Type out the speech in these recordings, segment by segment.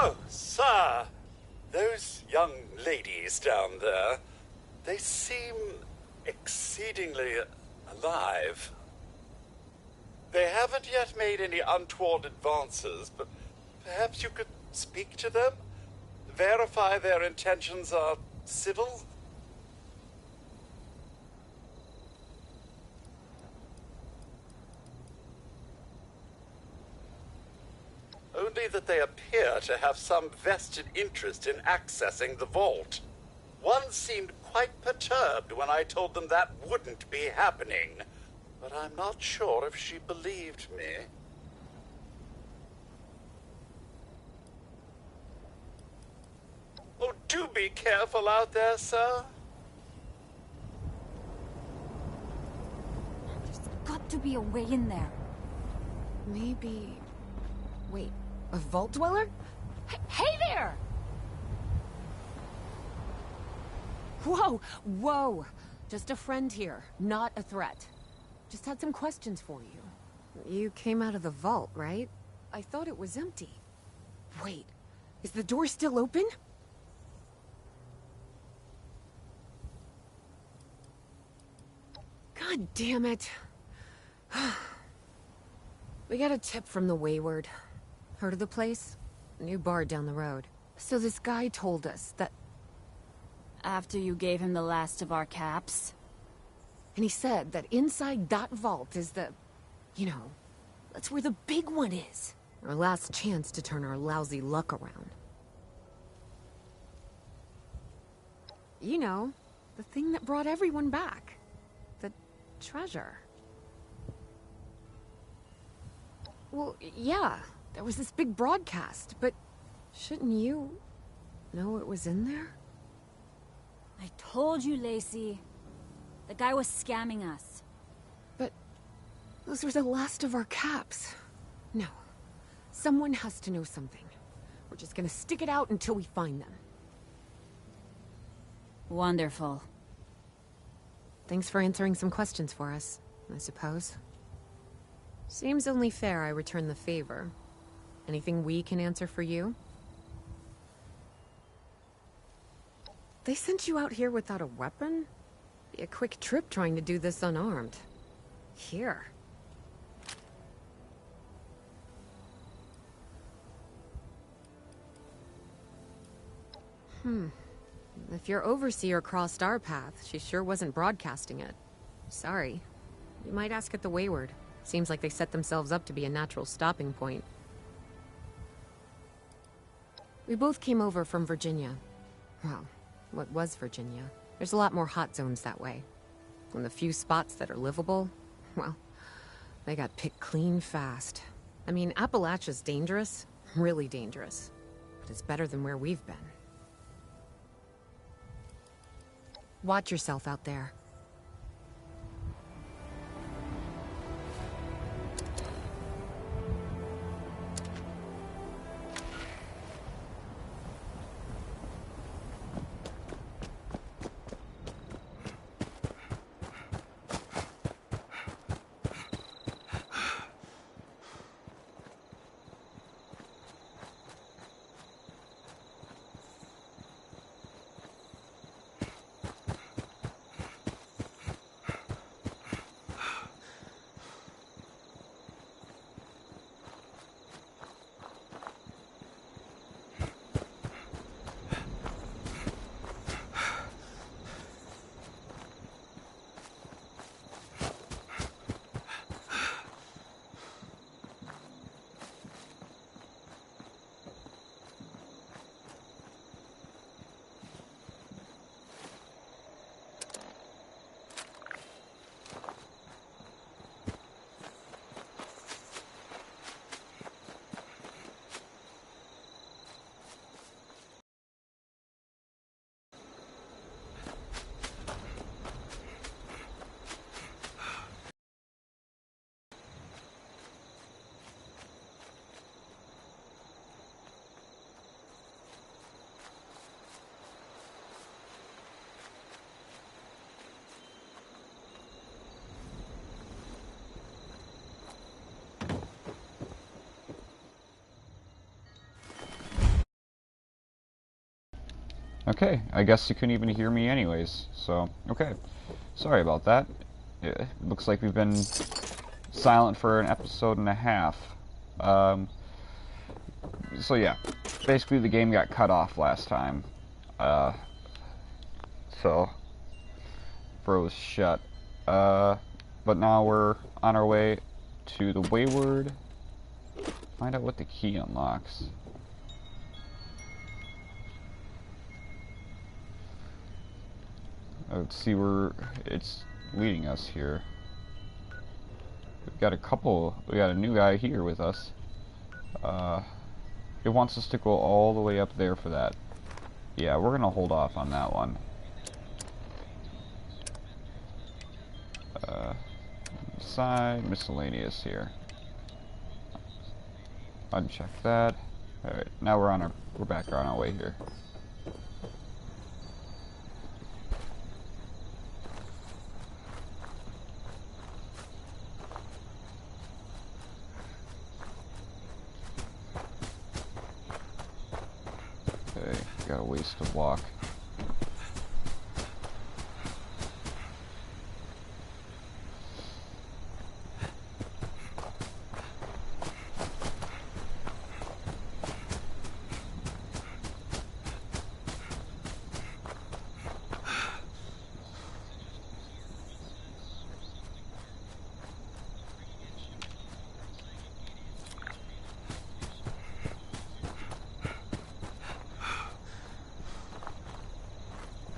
Oh, sir, those young ladies down there, they seem exceedingly alive. They haven't yet made any untoward advances, but perhaps you could speak to them? Verify their intentions are civil? Only that they appear to have some vested interest in accessing the vault. One seemed quite perturbed when I told them that wouldn't be happening, but I'm not sure if she believed me. Oh, do be careful out there, sir. There's got to be a way in there. Maybe... Wait, a vault dweller? Hey there! Whoa, whoa! Just a friend here, not a threat. Just had some questions for you. You came out of the vault, right? I thought it was empty. Wait, is the door still open? God damn it. We got a tip from the Wayward. Heard of the place? New bar down the road. So this guy told us that... After you gave him the last of our caps? And he said that inside that vault is the... You know, that's where the big one is. Our last chance to turn our lousy luck around. You know, the thing that brought everyone back. The treasure. Well, yeah, there was this big broadcast, but shouldn't you know it was in there? I told you, Lacey. The guy was scamming us. But those were the last of our caps. No. Someone has to know something. We're just gonna stick it out until we find them. Wonderful. Thanks for answering some questions for us, I suppose. Seems only fair I return the favor. Anything we can answer for you? They sent you out here without a weapon? Be a quick trip trying to do this unarmed. Here. If your overseer crossed our path, she sure wasn't broadcasting it. Sorry. You might ask at the Wayward. Seems like they set themselves up to be a natural stopping point. We both came over from Virginia. Well, what was Virginia? There's a lot more hot zones that way. And the few spots that are livable, well, they got picked clean fast. I mean, Appalachia's dangerous, really dangerous. But it's better than where we've been. Watch yourself out there. Okay, I guess you couldn't even hear me anyways, so, okay. Sorry about that. It looks like we've been silent for an episode and a half. So yeah, basically the game got cut off last time. So, froze shut. But now we're on our way to the Wayward. Find out what the key unlocks. Let's see where it's leading us here. We got a new guy here with us. It wants us to go all the way up there for that. Yeah, we're gonna hold off on that one. Side miscellaneous here. Uncheck that. Alright, now we're back on our way here. Okay, got a ways to walk.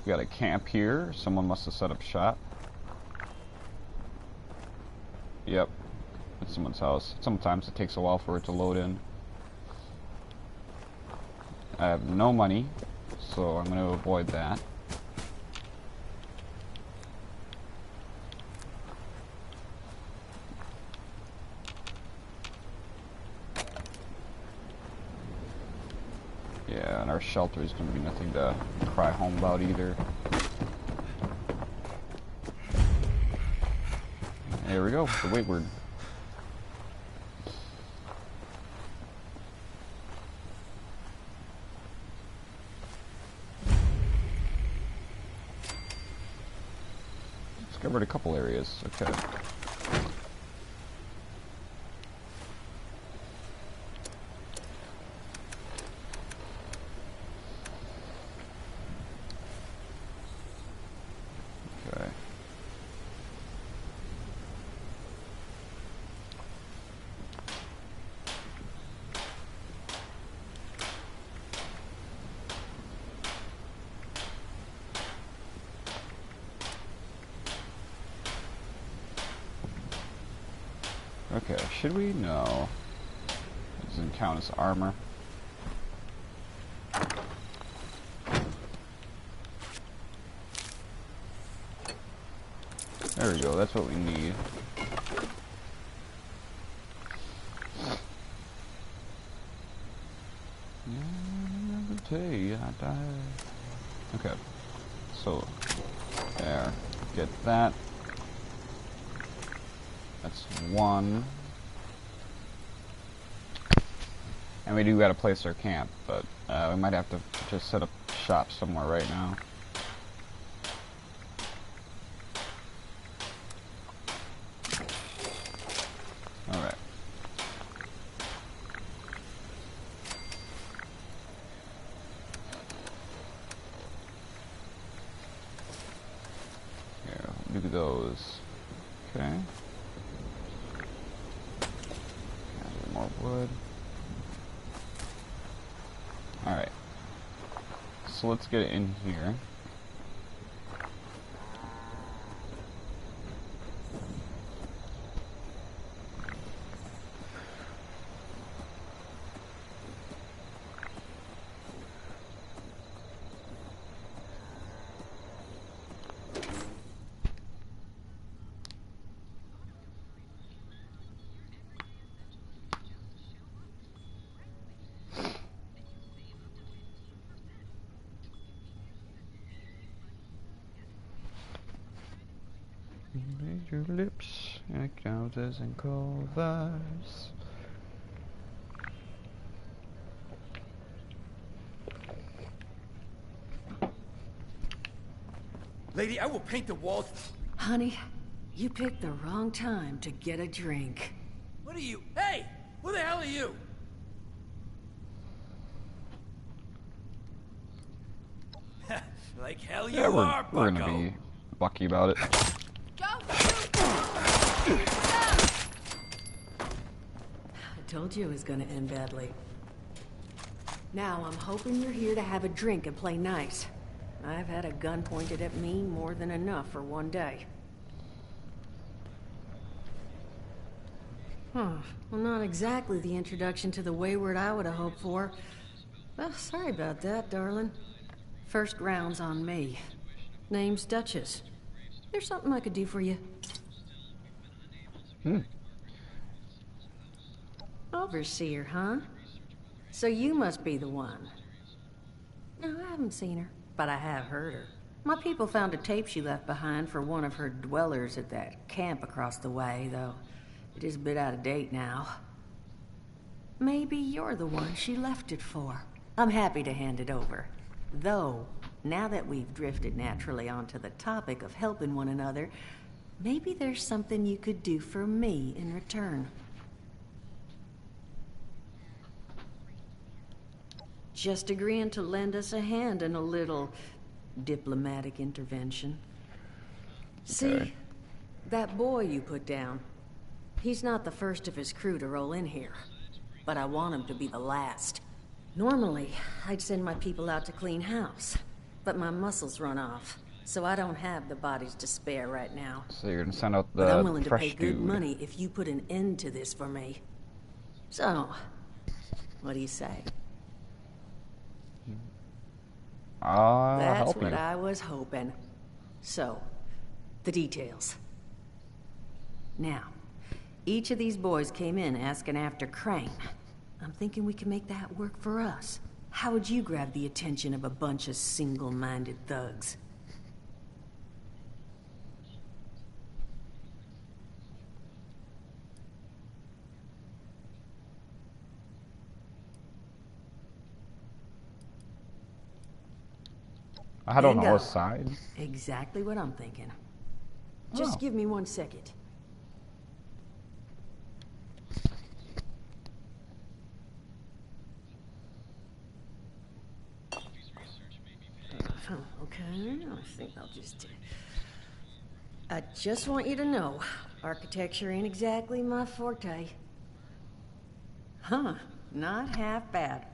We got a camp here. Someone must have set up shop. Yep. It's someone's house. Sometimes it takes a while for it to load in. I have no money, so I'm going to avoid that. Yeah, and our shelter is going to be nothing to cry home about either. There we go, the Wayward. Discovered a couple areas, okay. Okay, should we? No. It doesn't count as armor. There we go, that's what we need. Okay, so there, get that. That's one. And we do gotta place our camp, but we might have to just set up shop somewhere right now. Alright. Here, do those. Okay. More wood. Alright. So let's get it in here. Your lips encounters and covers. Lady, I will paint the walls. Honey, you picked the wrong time to get a drink. What are you? Hey! Who the hell are you? Like hell you Yeah, are, we're bucko. gonna be lucky about it. I told you it was gonna end badly. Now, I'm hoping you're here to have a drink and play nice. I've had a gun pointed at me more than enough for one day. Huh. Well, not exactly the introduction to the Wayward I would have hoped for. Well, sorry about that, darling. First round's on me. Name's Duchess. There's something I could do for you. Overseer, huh? So you must be the one. No, I haven't seen her, but I have heard her. My people found a tape she left behind for one of her dwellers at that camp across the way, though it is a bit out of date now. Maybe you're the one she left it for. I'm happy to hand it over. Though, now that we've drifted naturally onto the topic of helping one another, maybe there's something you could do for me in return. Just agreeing to lend us a hand in a little diplomatic intervention. See, that boy you put down, he's not the first of his crew to roll in here, but I want him to be the last. Normally, I'd send my people out to clean house, but my muscles run off, so I don't have the bodies to spare right now. So you're gonna send out But I'm the willing to pay fresh good dude. money if you put an end to this for me. So, what do you say? I'll That's help what you. I was hoping. So, the details. Now, each of these boys came in asking after Crane. I'm thinking we can make that work for us. How would you grab the attention of a bunch of single-minded thugs? I don't know Bingo. what side. Exactly what I'm thinking. Just Oh. give me 1 second. Okay, I think I'll just... I just want you to know, architecture ain't exactly my forte. Huh, not half bad.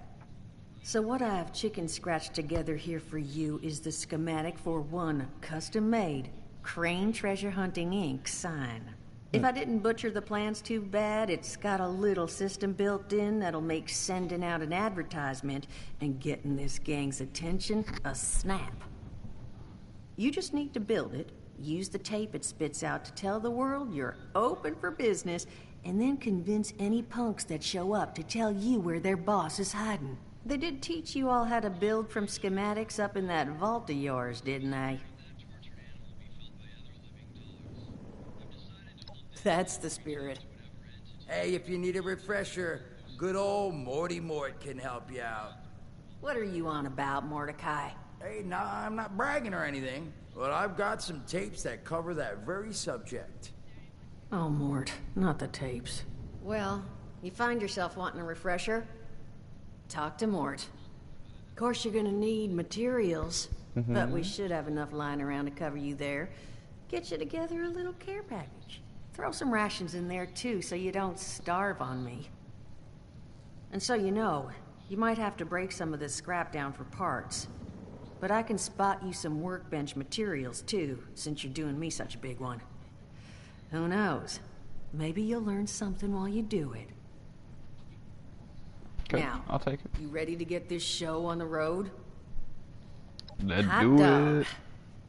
So what I've chicken scratched together here for you is the schematic for one custom-made Crane Treasure Hunting Inc. sign. If I didn't butcher the plans too bad, it's got a little system built in that'll make sending out an advertisement and getting this gang's attention a snap. You just need to build it, use the tape it spits out to tell the world you're open for business, and then convince any punks that show up to tell you where their boss is hiding. They did teach you all how to build from schematics up in that vault of yours, didn't they? That's the spirit. Hey, if you need a refresher, good old Morty Mort can help you out. What are you on about, Mordecai? Hey, nah, I'm not bragging or anything, but I've got some tapes that cover that very subject. Oh, Mort, not the tapes. Well, you find yourself wanting a refresher? Talk to Mort. Of course, you're gonna need materials, but we should have enough lying around to cover you there. Get you together a little care package. Throw some rations in there, too, so you don't starve on me. And so you know, you might have to break some of this scrap down for parts. But I can spot you some workbench materials, too, since you're doing me such a big one. Who knows? Maybe you'll learn something while you do it. Good. Now, I'll take it. you ready to get this show on the road? Let's Hot do dog. it.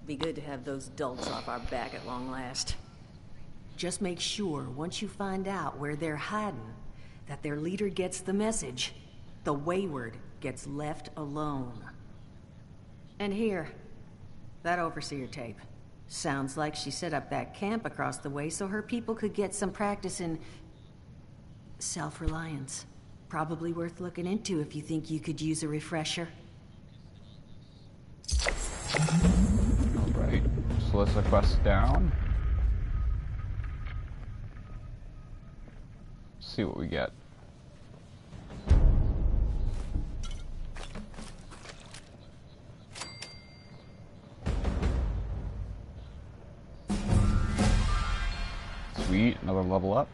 Be good to have those dolts off our back at long last. Just make sure, once you find out where they're hiding, that their leader gets the message. The Wayward gets left alone. And here, that overseer tape. Sounds like she set up that camp across the way so her people could get some practice in self-reliance. Probably worth looking into if you think you could use a refresher. All right. So let's quest down. See what we get. Sweet, another level up.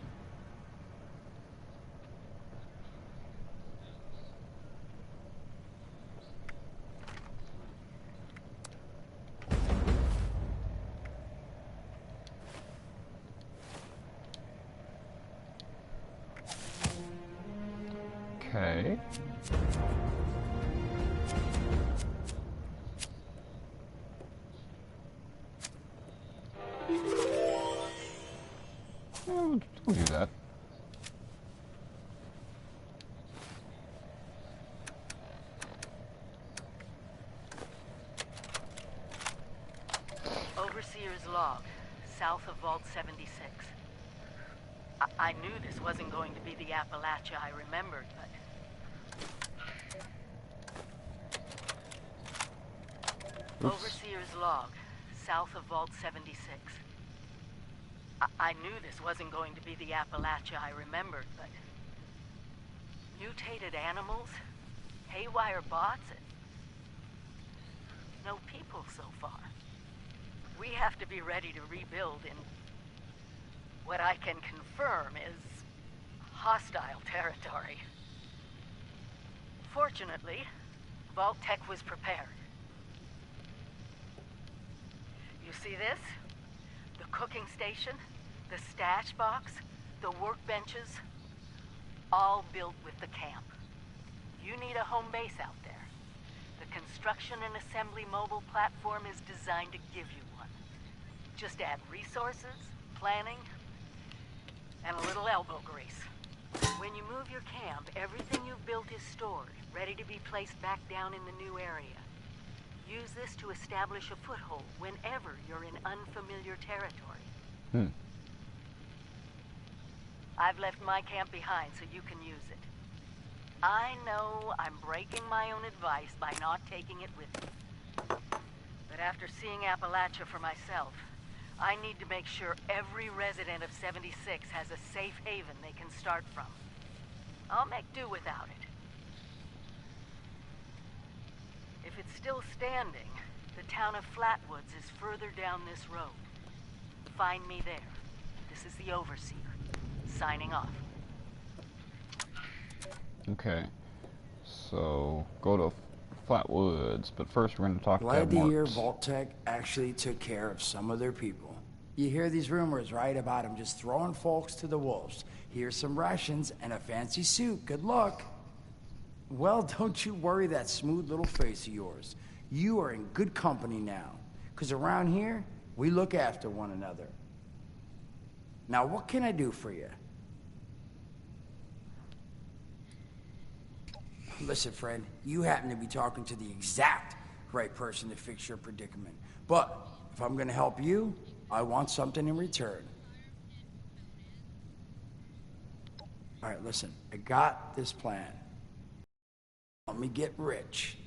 Okay. We'll do that. Overseer's log, south of Vault 76. I knew this wasn't going to be the Appalachia I remembered, but... Oops. Overseer's log, south of Vault 76. I knew this wasn't going to be the Appalachia I remembered, but... Mutated animals, haywire bots, and... no people so far. We have to be ready to rebuild in... what I can confirm is... hostile territory. Fortunately, Vault Tech was prepared. You see this? The cooking station, the stash box, the workbenches, all built with the camp. You need a home base out there. The construction and assembly mobile platform is designed to give you one. Just add resources, planning, and a little elbow grease. When you move your camp, everything you've built is stored, ready to be placed back down in the new area. Use this to establish a foothold whenever you're in unfamiliar territory. I've left my camp behind so you can use it. I know I'm breaking my own advice by not taking it with me. But after seeing Appalachia for myself, I need to make sure every resident of 76 has a safe haven they can start from. I'll make do without it. If it's still standing, the town of Flatwoods is further down this road. Find me there. This is the Overseer. Signing off. Okay. So, go to Flatwoods, but first we're going to talk to Glad to hear Marks. Vault Tech actually took care of some of their people. You hear these rumors, right, about them just throwing folks to the wolves. Here's some rations and a fancy suit. Good luck. Well, don't you worry that smooth little face of yours. You are in good company now. Because around here, we look after one another. Now, what can I do for you? Listen, friend, you happen to be talking to the exact right person to fix your predicament. But if I'm gonna help you, I want something in return. All right, listen, I got this plan. Let me get rich.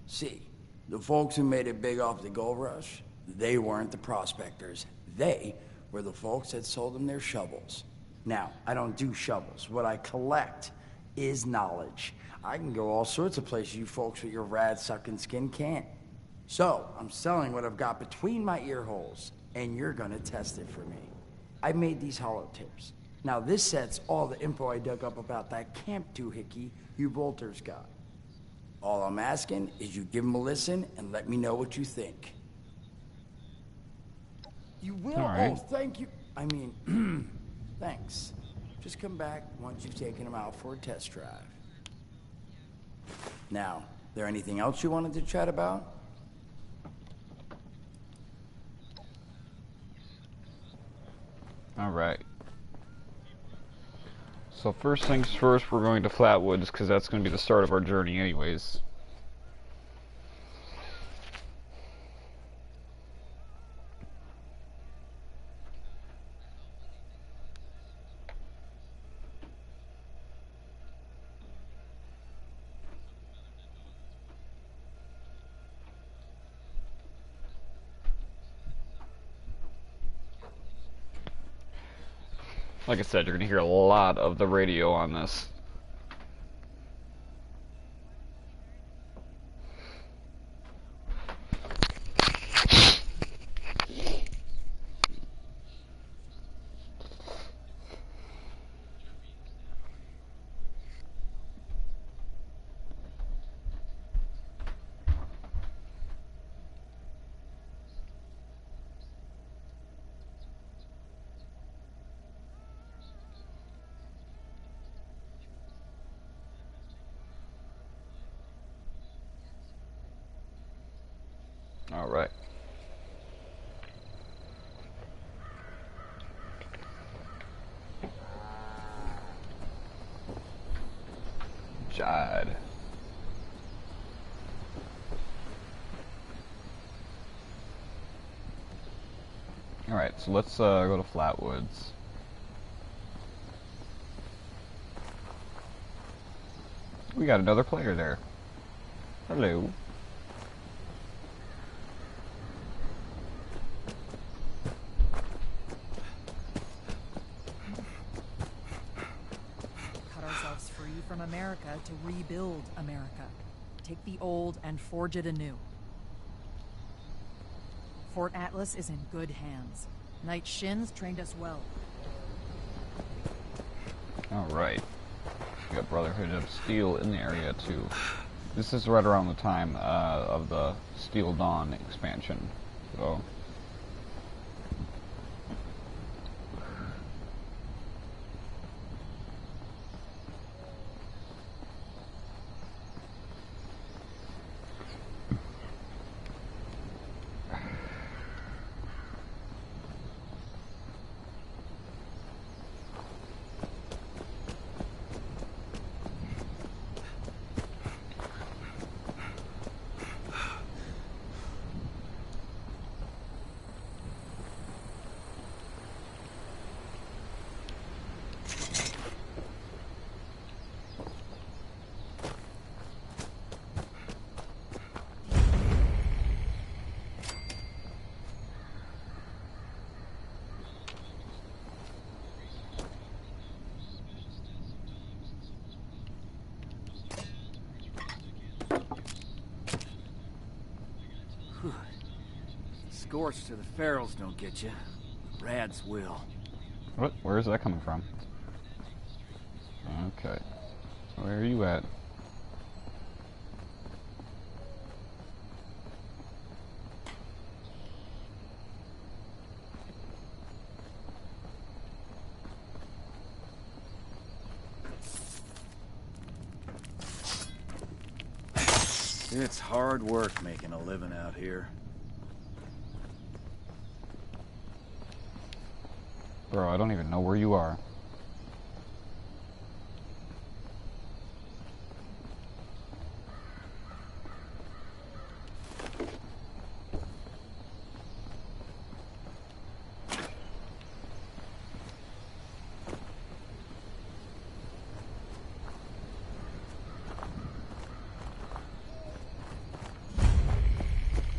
See, the folks who made it big off the gold rush, they weren't the prospectors. They were the folks that sold them their shovels. Now, I don't do shovels. What I collect is knowledge. I can go all sorts of places you folks with your rad-sucking skin can't. So, I'm selling what I've got between my ear holes, and you're gonna test it for me. I made these holotapes. Now, this set's all the info I dug up about that camp doohickey you bolters got. All I'm asking is you give them a listen and let me know what you think. You will? All right. Oh, thank you. I mean, thanks. Just come back once you've taken them out for a test drive. Now, there anything else you wanted to chat about? All right. So first things first, we're going to Flatwoods because that's going to be the start of our journey anyways. Like I said, you're gonna hear a lot of the radio on this. All right. Jad. All right, so let's go to Flatwoods. We got another player there. Hello. Cut ourselves free from America to rebuild America. Take the old and forge it anew. Fort Atlas is in good hands. Knight Shins trained us well. Alright. We got Brotherhood of Steel in the area too. This is right around the time of the Steel Dawn expansion. So Scorched to the ferals don't get you. Rads will. what? Where is that coming from? Okay. So where are you at? It's hard work making a living out here. Bro, I don't even know where you are.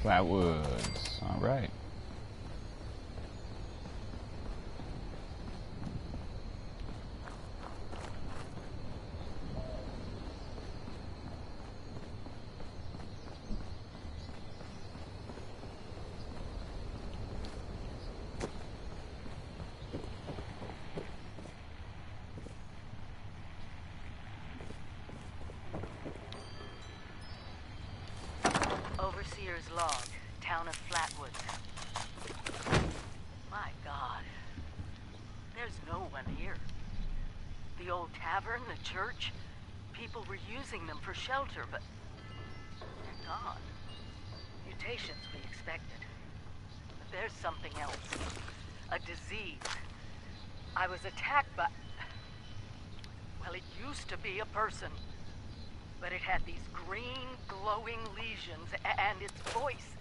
Flatwoods. Alright. Overseer's log, town of Flatwoods. My God. There's no one here. The old tavern, the church, people were using them for shelter, but they're gone. Mutations we expected. But there's something else. A disease. I was attacked by... Well, it used to be a person. But it had these green, glowing lesions, and its voice.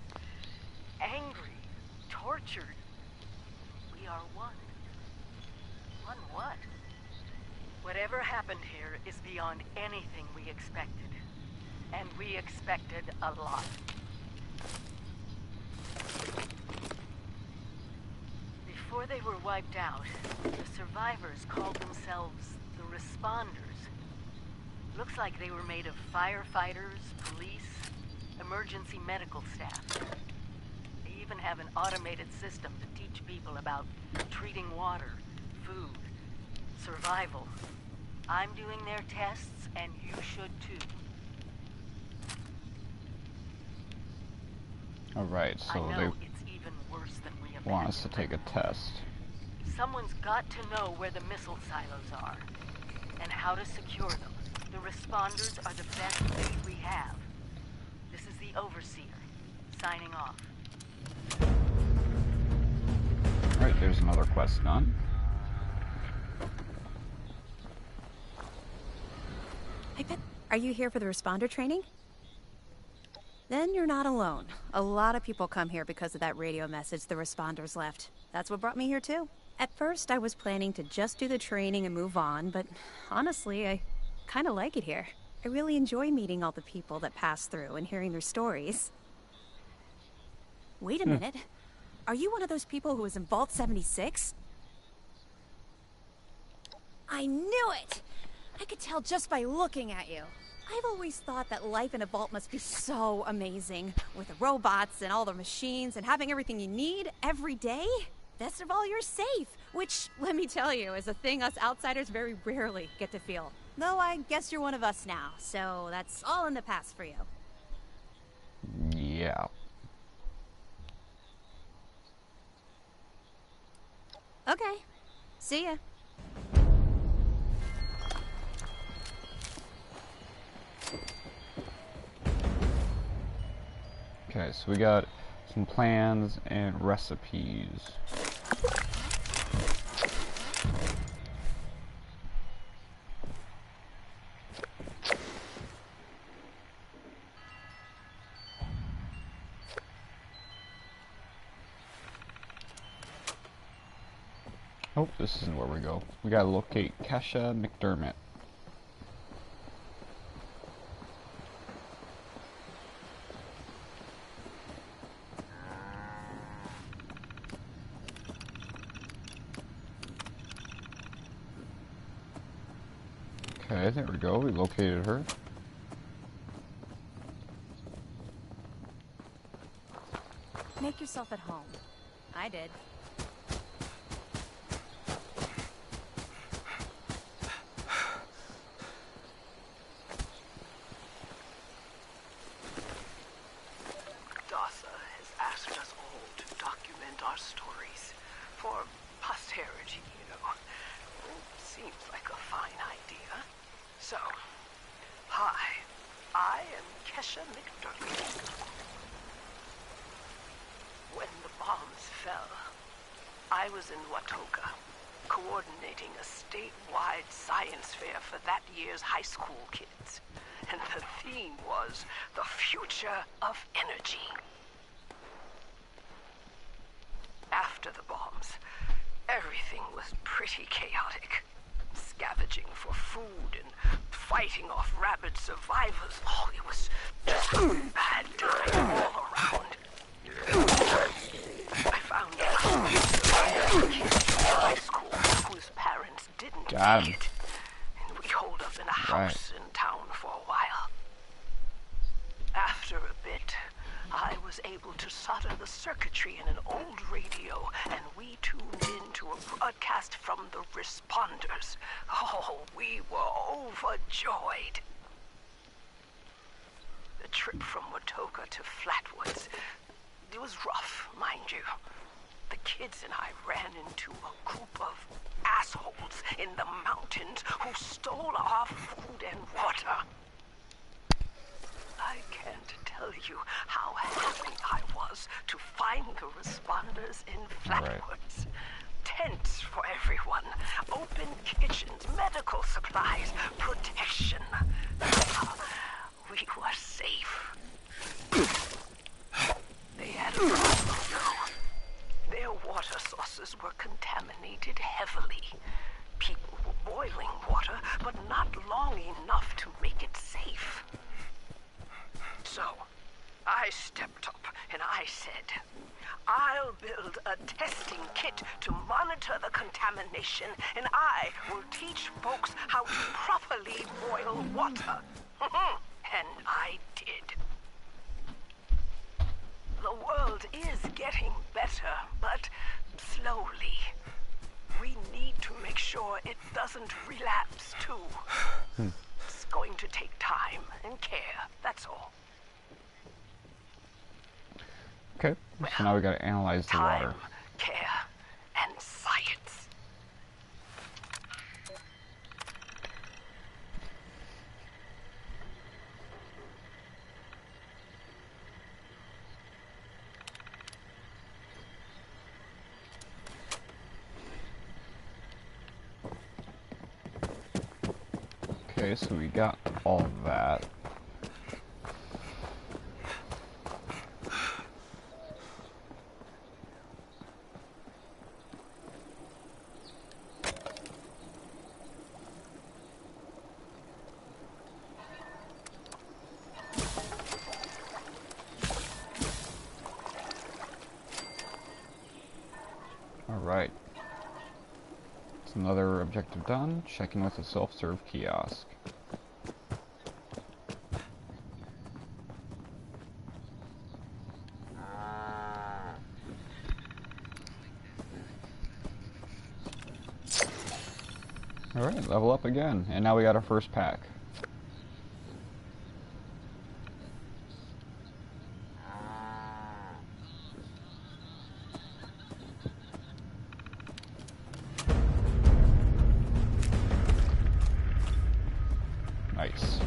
Angry, tortured. We are one. One what? Whatever happened here is beyond anything we expected. And we expected a lot. Before Before they were wiped out, the survivors called themselves the Responders. Looks like they were made of firefighters, police, emergency medical staff. They even have an automated system to teach people about treating water, food, survival. I'm doing their tests, and you should too. Alright, so I know they it's even worse than we imagined. want us to take a test. Someone's got to know where the missile silos are, and how to secure them. The Responders are the best aid we have. This is the Overseer, signing off. Alright, there's another quest done. Hey, Pet, are you here for the responder training? Then you're not alone. A lot of people come here because of that radio message the responders left. That's what brought me here too. At first, I was planning to just do the training and move on, but honestly, I kind of like it here. I really enjoy meeting all the people that pass through and hearing their stories. Wait a minute. Are you one of those people who was in Vault 76? I knew it! I could tell just by looking at you. I've always thought that life in a vault must be so amazing, with the robots and all the machines and having everything you need every day. Best of all, you're safe, which, let me tell you, is a thing us outsiders very rarely get to feel. Though I guess you're one of us now, so that's all in the past for you. Yeah. Okay. See ya. Okay, so we got some plans and recipes. Oh, this isn't where we go. We gotta locate Kesha McDermott. Okay, there we go. We located her. Make yourself at home. I did. DASA has asked us all to document our stories for posterity, you know. Seems like a fine idea. So, hi, I am Kesha McDermott. When the bombs fell, I was in Watoga, coordinating a statewide science fair for that year's high school kids. And the theme was the future of energy. After the bombs, everything was pretty chaotic. Scavenging for food and fighting off rabid survivors. Oh, it was just a bad time all around. I found out kids from high school whose parents didn't make it. And we holed up in a house in town for a while. After a bit, I was able to solder the circuitry in an old radio, and we tuned into a broadcast from the Responders. Oh, we were overjoyed. The trip from Watoga to Flatwoods, it was rough, mind you. The kids and I ran into a group of assholes in the mountains who stole our food and water. I can't tell you how happy I was to find the Responders in Flatwoods. Tents for everyone, open kitchens, medical supplies, protection. We were safe. They had a problem, though. Their water sources were contaminated heavily. People were boiling water, but not long enough to make it safe. So, I stepped up and I said, I'll build a testing kit to monitor the contamination, and I will teach folks how to properly boil water. And I did. The world is getting better, but slowly. We need to make sure it doesn't relapse, too. It's going to take time and care, that's all. Okay, so now we gotta analyze the water. Time, care, and science. Okay, so we got all of that. Alright. It's another objective done. Checking with the self-serve kiosk. Alright, level up again. And now we got our first pack. Nice.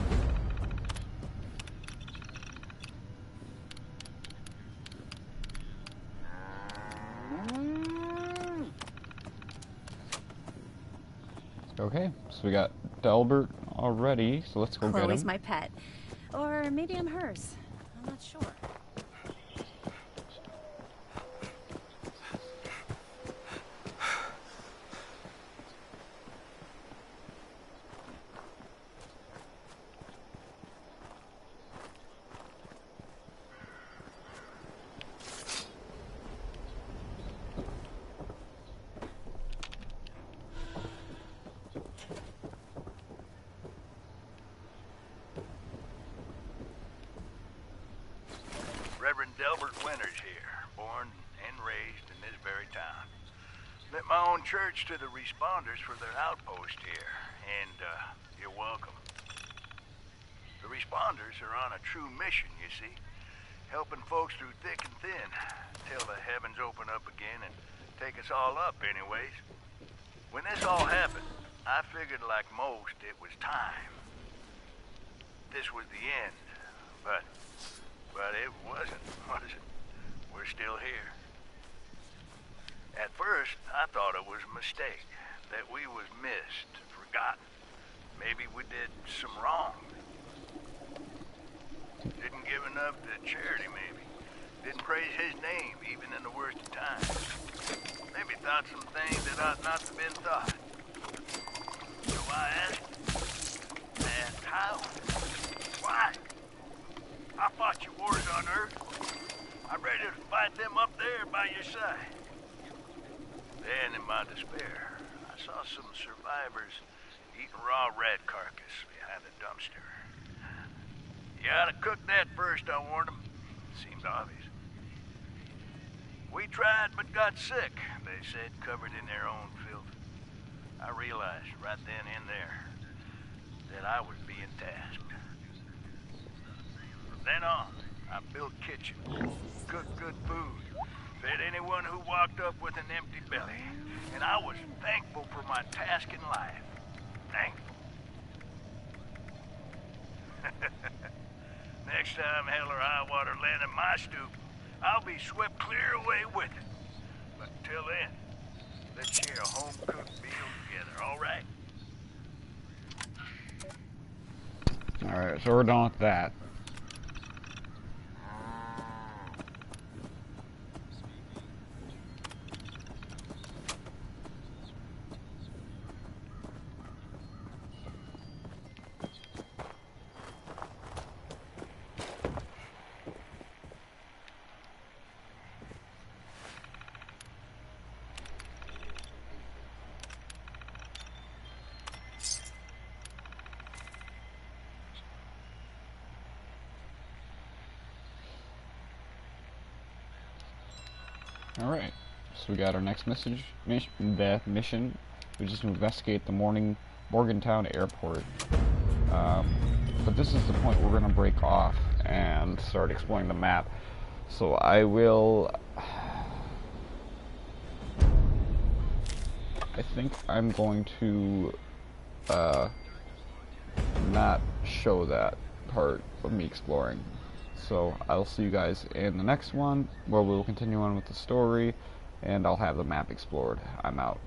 Okay, so we got Delbert already, so let's go get him. Chloe's my pet. Or maybe I'm hers. I'm not sure. Reverend Delbert Winters here, born and raised in this very town. Lent my own church to the responders for their outpost here, and you're welcome. The responders are on a true mission, you see, helping folks through thick and thin, till the heavens open up again and take us all up anyways. When this all happened, I figured like most it was time. This was the end, but it wasn't, was it? We're still here. At first, I thought it was a mistake, that we was missed, forgotten. Maybe we did some wrong. Didn't give enough to charity, maybe. Didn't praise his name, even in the worst of times. Maybe thought some things that ought not to have been thought. So I asked how? Why? I fought your wars on Earth. I'm ready to fight them up there by your side. Then, in my despair, I saw some survivors eating raw rat carcass behind a dumpster. You ought to cook that first, I warned them. Seemed obvious. We tried but got sick, they said, covered in their own filth. I realized right then and there that I was being tasked. Then on, I built kitchens, cooked good food, fed anyone who walked up with an empty belly, and I was thankful for my task in life. Thankful. Next time hell or high water land in my stoop, I'll be swept clear away with it. But till then, let's share a home-cooked meal together, all right? Alright, so we're done with that. Alright, so we got our next mission, which is to investigate the Morgantown airport. But this is the point we're going to break off and start exploring the map. So I will... I think I'm going to not show that part of me exploring. So I'll see you guys in the next one, where we'll continue on with the story, and I'll have the map explored. I'm out.